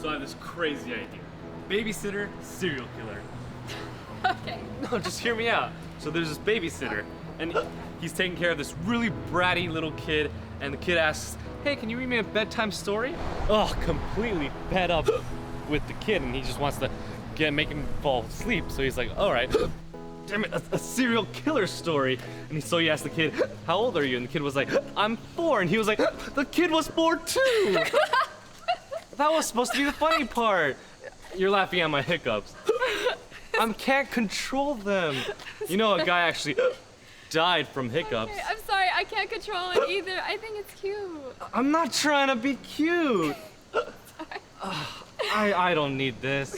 So I have this crazy idea. Babysitter, serial killer. Okay. No, just hear me out. So there's this babysitter, and he's taking care of this really bratty little kid, and the kid asks, hey, can you read me a bedtime story? Oh, completely fed up with the kid, and he just wants to make him fall asleep. So he's like, all right, damn it, a serial killer story. And so he asked the kid, how old are you? And the kid was like, I'm 4. And he was like, the kid was 4 too. That was supposed to be the funny part. You're laughing at my hiccups. I can't control them. You know, a guy actually died from hiccups. Okay, I'm sorry, I can't control it either. I think it's cute. I'm not trying to be cute. I don't need this.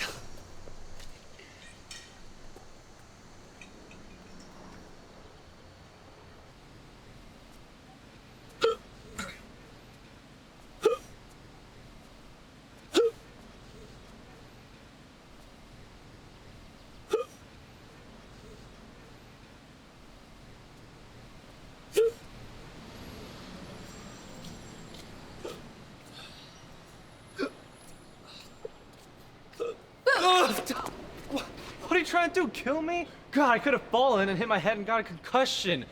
What are you trying to do? Kill me? God, I could have fallen and hit my head and got a concussion.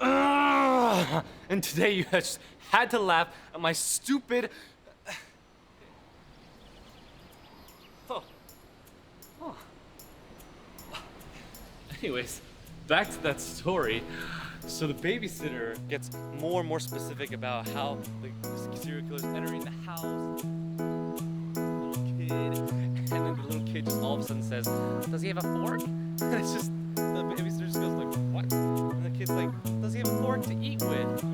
And today you just had to laugh at my stupid. Oh. Anyways, back to that story. So the babysitter gets more and more specific about how the serial killer's entering the house. And then the little kid just all of a sudden says, does he have a fork? And it's just, the babysitter just goes like, what? And the kid's like, does he have a fork to eat with?